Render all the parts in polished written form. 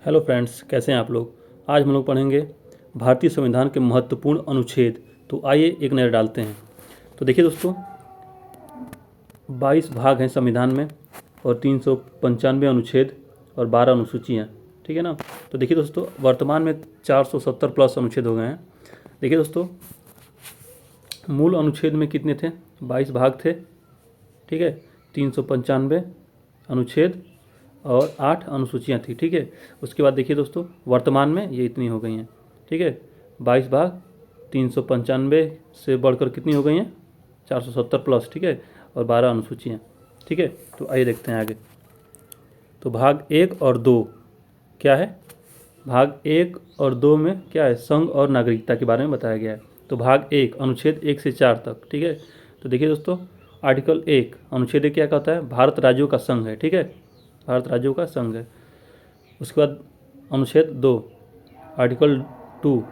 Hello friends, कैसे हैं आप लोग। आज हम लोग पढ़ेंगे भारतीय संविधान के महत्वपूर्ण अनुच्छेद। तो आइए एक नज़र डालते हैं। तो देखिए दोस्तों, 22 भाग हैं संविधान में और 395 अनुच्छेद और 12 अनुसूचियाँ, ठीक है ना। तो देखिए दोस्तों, वर्तमान में 470 प्लस अनुच्छेद हो गए हैं। देखिए दोस्तों, मूल अनुच्छेद में कितने थे? 22 भाग थे, ठीक है। 395 अनुच्छेद और 8 अनुसूचियाँ थी, ठीक है। उसके बाद देखिए दोस्तों, वर्तमान में ये इतनी हो गई हैं, ठीक है। 22 भाग 395 से बढ़कर कितनी हो गई हैं? 470 प्लस, ठीक है, और 12 अनुसूचियाँ, ठीक है। तो आइए देखते हैं आगे। तो भाग 1 और 2 क्या है? भाग 1 और 2 में क्या है? संघ और नागरिकता के बारे में बताया गया है। तो भाग 1 अनुच्छेद 1 से 4 तक, ठीक है। तो देखिए दोस्तों, आर्टिकल 1 अनुच्छेद 1 क्या कहता है? भारत राज्यों का संघ है, ठीक है, भारत राज्यों का संघ है। उसके बाद अनुच्छेद 2 आर्टिकल 2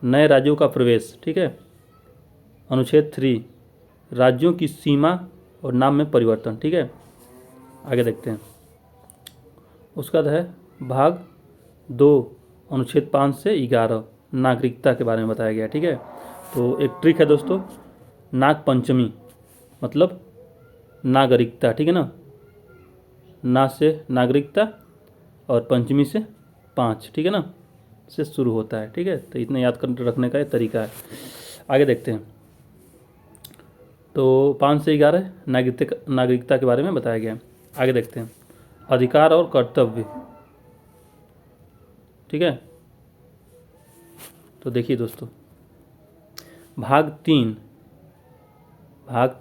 नए राज्यों का प्रवेश, ठीक है। अनुच्छेद 3 राज्यों की सीमा और नाम में परिवर्तन, ठीक है। आगे देखते हैं। उसके बाद है भाग 2 अनुच्छेद 5 से 11 नागरिकता के बारे में बताया गया, ठीक है। तो एक ट्रिक है दोस्तों, नाग पंचमी मतलब नागरिकता, ठीक है ना। ना से नागरिकता और पंचमी से 5, ठीक है ना, से शुरू होता है, ठीक है। तो इतना याद कर रखने का एक तरीका है। आगे देखते हैं। तो 5 से 11 नागरिकता के बारे में बताया गया है। आगे देखते हैं। अधिकार और कर्तव्य, ठीक है। तो देखिए दोस्तों, भाग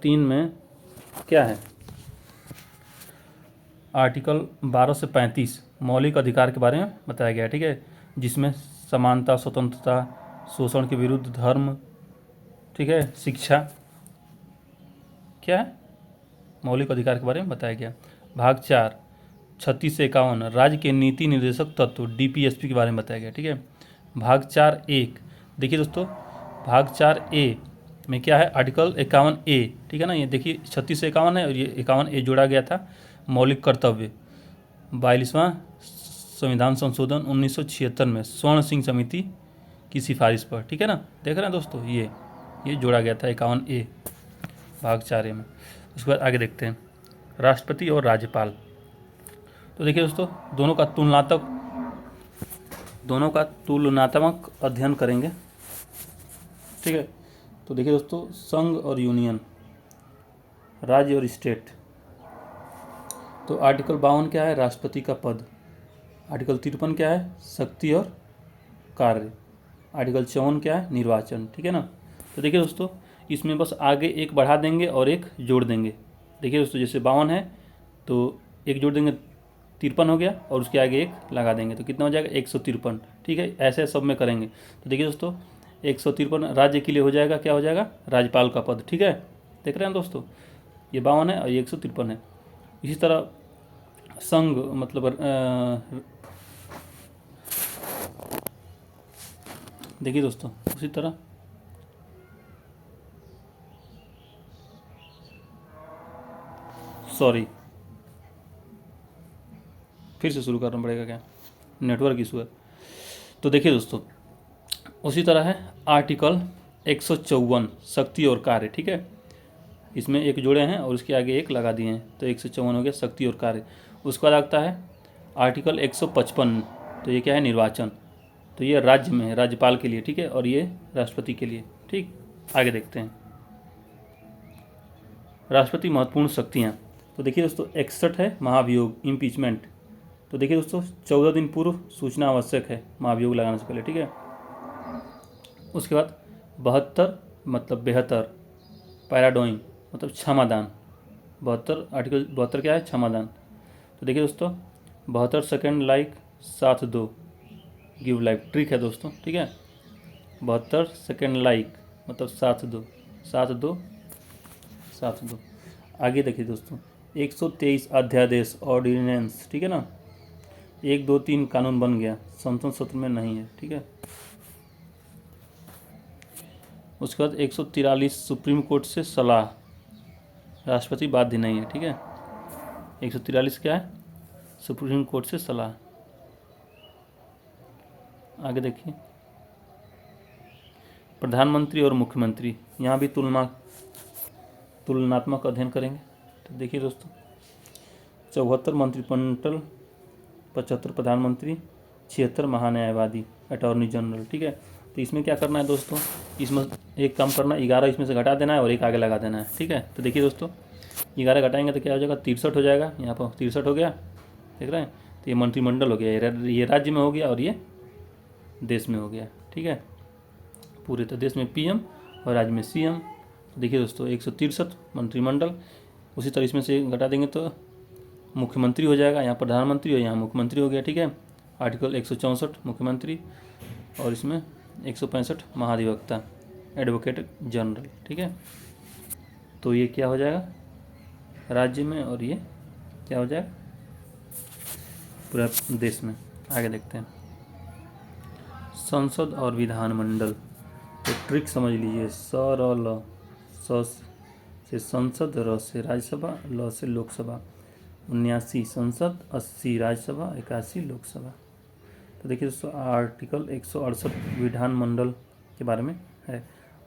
3 में क्या है? आर्टिकल 12 से 35 मौलिक अधिकार के बारे में बताया गया है, ठीक है, जिसमें समानता, स्वतंत्रता, शोषण के विरुद्ध धर्म, ठीक है, शिक्षा, क्या है? मौलिक अधिकार के बारे में बताया गया। भाग 4 36 से 51 राज्य के नीति निर्देशक तत्व डीपीएसपी के बारे में बताया गया, ठीक है। भाग 4(1) देखिए दोस्तों, भाग 4(a) में क्या है? आर्टिकल 51(a), ठीक है ना। ये देखिए 36 से 51 है और ये 51(a) जोड़ा गया था। मौलिक कर्तव्य 42वां संविधान संशोधन 1976 में स्वर्ण सिंह समिति की सिफारिश पर, ठीक है ना। देख रहे हैं दोस्तों, ये जोड़ा गया था 51(a) भाग 4(a) में। उसके बाद आगे देखते हैं। राष्ट्रपति और राज्यपाल। तो देखिए दोस्तों, दोनों का तुलनात्मक अध्ययन करेंगे, ठीक है। तो देखिए दोस्तों, संघ और यूनियन, राज्य और स्टेट। तो आर्टिकल 52 क्या है? राष्ट्रपति का पद। आर्टिकल 53 क्या है? शक्ति और कार्य। आर्टिकल 54 क्या है? निर्वाचन, ठीक है ना। तो देखिए दोस्तों, इसमें बस आगे एक बढ़ा देंगे और एक जोड़ देंगे। देखिए दोस्तों, जैसे 52 है तो एक जोड़ देंगे, 53 हो गया, और उसके आगे एक लगा देंगे तो कितना हो जाएगा? 153, ठीक है। ऐसे सब में करेंगे। तो देखिए दोस्तों, 153 राज्य के लिए हो जाएगा, क्या हो जाएगा? राज्यपाल का पद, ठीक है। देख रहे हैं दोस्तों, ये 52 है और ये 153 है। इसी तरह संघ मतलब देखिए दोस्तों, उसी तरह सॉरी फिर से शुरू करना पड़ेगा, क्या नेटवर्क इशू है। तो देखिए दोस्तों, उसी तरह है आर्टिकल 154 शक्ति और कार्य, ठीक है। इसमें एक जोड़े हैं और उसके आगे एक लगा दिए हैं, तो 154 हो गया शक्ति और कार्य। उसके बाद आता है आर्टिकल 155, तो ये क्या है? निर्वाचन। तो ये राज्य में है, राज्यपाल के लिए, ठीक है, और ये राष्ट्रपति के लिए, ठीक। आगे देखते हैं। राष्ट्रपति महत्वपूर्ण शक्तियाँ। तो देखिए दोस्तों, 61 है महाभियोग, इम्पीचमेंट। तो देखिए दोस्तों, 14 दिन पूर्व सूचना आवश्यक है महाभियोग लगाने से पहले, ठीक है। उसके बाद 72 मतलब बेहतर, पैराडोइंग मतलब क्षमादान। 72 आर्टिकल 72 क्या है? क्षमादान। तो देखिए दोस्तों, 72 सेकेंड लाइक साथ दो, गिव लाइफ, ट्रिक है दोस्तों, ठीक है। 72 सेकेंड लाइक मतलब साथ दो, साथ दो, साथ दो। आगे देखिए दोस्तों, 123 अध्यादेश ऑर्डिनेंस, ठीक है ना। 1, 2, 3 कानून बन गया, संसद सत्र में नहीं है, ठीक है। उसके बाद 143 सुप्रीम कोर्ट से सलाह, राष्ट्रपति बाध्य नहीं है, ठीक है। 143 क्या है? सुप्रीम कोर्ट से सलाह। आगे देखिए, प्रधानमंत्री और मुख्यमंत्री, यहाँ भी तुलनात्मक अध्ययन करेंगे। तो देखिए दोस्तों, 74 मंत्रिमंडल, 75 प्रधानमंत्री, 76 महान्यायवादी अटॉर्नी जनरल। ठीक है, तो इसमें क्या करना है दोस्तों, इसमें एक काम करना, 11 इसमें से घटा देना है और एक आगे लगा देना है। ठीक है, तो देखिए दोस्तों, 11 घटाएंगे तो क्या हो जाएगा, 63 हो जाएगा। यहाँ पर 63 हो गया, देख रहे हैं। तो ये मंत्रिमंडल हो गया, ये राज्य में हो गया और ये देश में हो गया। ठीक है, पूरे तो देश में पीएम और राज्य में सीएम। तो देखिए दोस्तों, 163 मंत्रिमंडल, उसी तरह इसमें से घटा देंगे तो मुख्यमंत्री हो जाएगा, यहाँ प्रधानमंत्री और यहाँ मुख्यमंत्री हो गया। ठीक है, आर्टिकल 164 मुख्यमंत्री और इसमें 165 महाधिवक्ता एडवोकेट जनरल। ठीक है, तो ये क्या हो जाएगा राज्य में और ये क्या हो जाएगा पूरा देश में। आगे देखते हैं, संसद और विधानमंडल। तो ट्रिक समझ लीजिए, स र ल, स से संसद, र से राज्यसभा, ल से लोकसभा। 79 संसद, 80 राज्यसभा, 81 लोकसभा। तो देखिए दोस्तों, आर्टिकल 168 विधानमंडल के बारे में है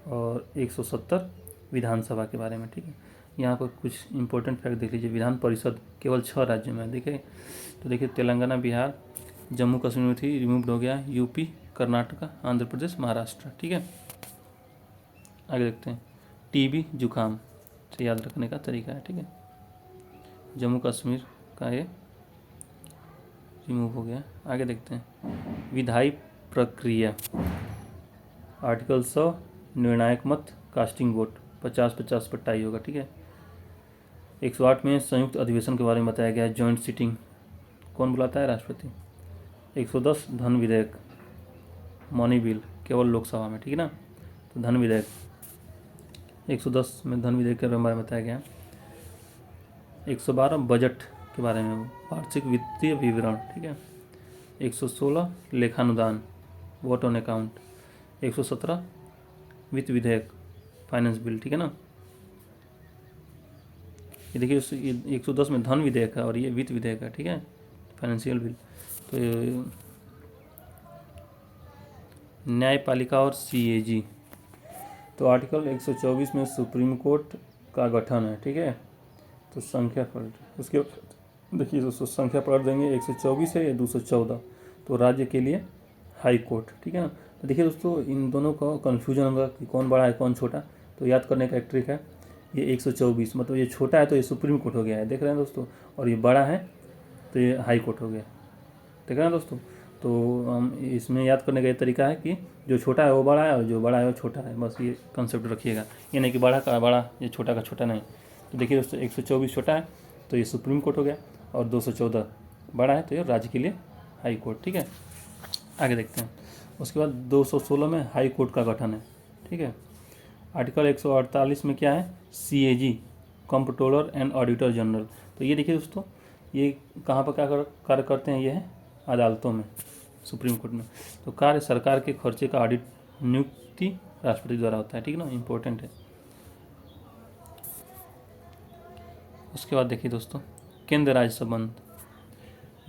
और 170 विधानसभा के बारे में। ठीक है, यहाँ पर कुछ इंपॉर्टेंट फैक्ट देख लीजिए। विधान परिषद केवल 6 राज्यों में है। देखिए, तो देखिए, तेलंगाना, बिहार, जम्मू कश्मीर में थी, रिमूव्ड हो गया, यूपी, कर्नाटका, आंध्र प्रदेश, महाराष्ट्र। ठीक है, आगे देखते हैं, टीबी जुकाम से याद रखने का तरीका है। ठीक है, जम्मू कश्मीर का ये रिमूव हो गया। आगे देखते हैं, विधायी प्रक्रिया। आर्टिकल 100 निर्णायक मत, कास्टिंग वोट, 50-50 पर टाई होगा। ठीक है, 108 में संयुक्त अधिवेशन के बारे में बताया गया है, जॉइंट सिटिंग कौन बुलाता है, राष्ट्रपति। 110 धन विधेयक, मनी बिल, केवल लोकसभा में। ठीक है ना, तो धन विधेयक 110 में धन विधेयक के बारे में बताया गया। 112 बजट के बारे में, वार्षिक वित्तीय विवरण। ठीक है, 116 लेखानुदान, वोट ऑन अकाउंट। 117 वित्त विधेयक, फाइनेंस बिल। ठीक है ना, ये देखिए, 110 में धन विधेयक है और ये वित्त विधेयक है। ठीक है, फाइनेंशियल बिल। तो न्यायपालिका और सीएजी, तो आर्टिकल 124 में सुप्रीम कोर्ट का गठन है। ठीक है, तो संख्या पलट, उसके देखिए दोस्तों, संख्या पलट देंगे, 124 है या 214, तो राज्य के लिए हाई कोर्ट। ठीक है ना, तो देखिए दोस्तों, इन दोनों का कन्फ्यूजन होगा कि कौन बड़ा है कौन छोटा, तो याद करने का एक ट्रिक है, ये 124 मतलब ये छोटा है तो ये सुप्रीम कोर्ट हो गया है, देख रहे हैं दोस्तों, और ये बड़ा है तो ये हाई कोर्ट हो गया, देख रहे हैं दोस्तों। तो हम इसमें याद करने का ये तरीका है कि जो छोटा है वो बड़ा है और जो बड़ा है वो छोटा है, बस ये कंसेप्ट रखिएगा, ये नहीं कि बड़ा का बड़ा ये छोटा का छोटा नहीं। तो देखिए दोस्तों, 124 छोटा है तो ये सुप्रीम कोर्ट हो गया और 214 बड़ा है तो ये राज्य के लिए हाई कोर्ट। ठीक है, आगे देखते हैं, उसके बाद 216 में हाई कोर्ट का गठन है। ठीक है, आर्टिकल 148 में क्या है, CAG, comptroller and auditor general. तो ये देखिए दोस्तों, ये कहाँ पर क्या कार्य करते हैं, ये है अदालतों में, सुप्रीम कोर्ट में। तो कार्य सरकार के खर्चे का ऑडिट नियुक्ति राष्ट्रपति द्वारा होता है। ठीक है ना, इम्पोर्टेंट है। उसके बाद देखिए दोस्तों, केंद्र राज्य संबंध,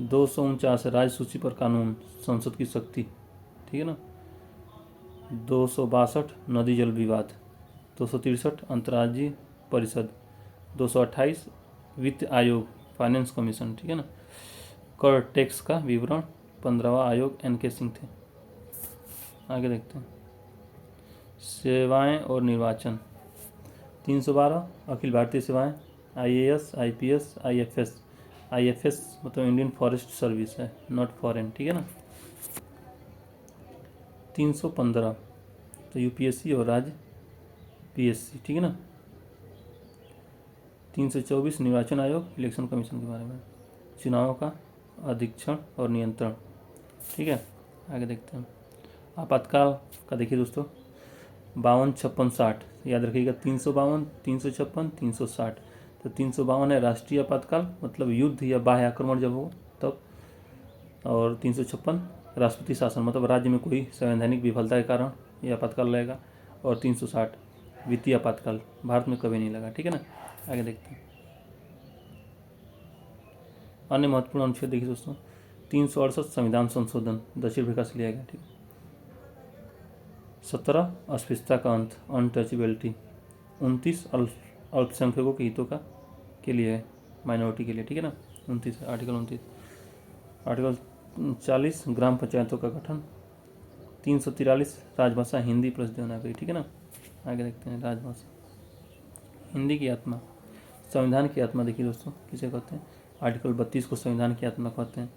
249 राज्य सूची पर कानून, संसद की शक्ति। ठीक है ना, 262 नदी जल विवाद, 263 अंतर्राज्यीय परिषद, 228 वित्त आयोग, फाइनेंस कमीशन। ठीक है ना, कर टैक्स का विवरण, 15वां आयोग एनके सिंह थे। आगे देखते हैं, सेवाएं और निर्वाचन, 312 अखिल भारतीय सेवाएं, आईएएस, आईपीएस, आईएफएस। आईएफएस मतलब इंडियन फॉरेस्ट सर्विस है, नॉट फॉरेन। ठीक है ना, 315 तो यूपीएससी और राज्य पीएससी। ठीक है ना, 324 निर्वाचन आयोग, इलेक्शन कमीशन के बारे में, चुनावों का अधीक्षण और नियंत्रण। ठीक है, आगे देखते हैं, आपातकाल का देखिए दोस्तों, 52, 56, 60 याद रखिएगा, 352, 356, 360। तो 352 है राष्ट्रीय आपातकाल, मतलब युद्ध या बाह्य आक्रमण जब हो तब, और 356 राष्ट्रपति शासन, मतलब राज्य में कोई संवैधानिक विफलता के कारण यह आपातकाल रहेगा, और 360 वित्तीय आपातकाल, भारत में कभी नहीं लगा। ठीक है ना, आगे देखते हैं, अन्य महत्वपूर्ण अनुच्छेद देखिए दोस्तों, 368 संविधान संशोधन, दक्षिण अफ्रीका से लिया गया। ठीक है, 17 अस्पृश्यता का अंत, अनटचेबिलिटी। 29 अल्पसंख्यकों के हितों का के लिए है, माइनॉरिटी के लिए, ठीक है ना। 29 आर्टिकल 29। आर्टिकल 40 ग्राम पंचायतों का गठन। 343 राजभाषा हिंदी प्लस देवनागरी, ठीक है ना। आगे देखते हैं राजभाषा। हिंदी की आत्मा, संविधान की आत्मा देखिए दोस्तों किसे कहते हैं। आर्टिकल 32 को संविधान की आत्मा कहते हैं।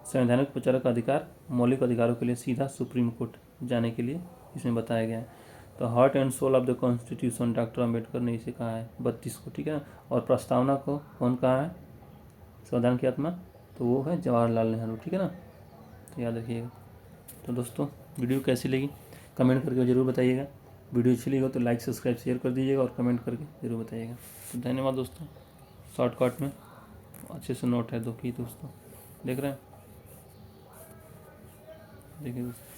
संवैधानिक उपचारक अधिकार, मौलिक अधिकारों के लिए सीधा सुप्रीम कोर्ट जाने के लिए इसमें बताया गया है। तो heart and soul of the constitution doctor Ambedkar ने इसे कहा है 32 को, ठीक है ना। और प्रस्तावना को कौन कहा है संविधान की आत्मा, तो वो है जवाहरलाल नेहरू, ठीक है ना। तो याद रखिएगा। तो दोस्तों वीडियो कैसी लगी कमेंट करके ज़रूर बताइएगा। वीडियो अच्छी लगी हो तो लाइक सब्सक्राइब शेयर कर दीजिएगा और कमेंट करके ज़रूर बताइएगा। तो धन्यवाद दोस्तों। शॉर्टकट में अच्छे से नोट है दो की दोस्तों, देख रहे हैं, देखिए दोस्तों।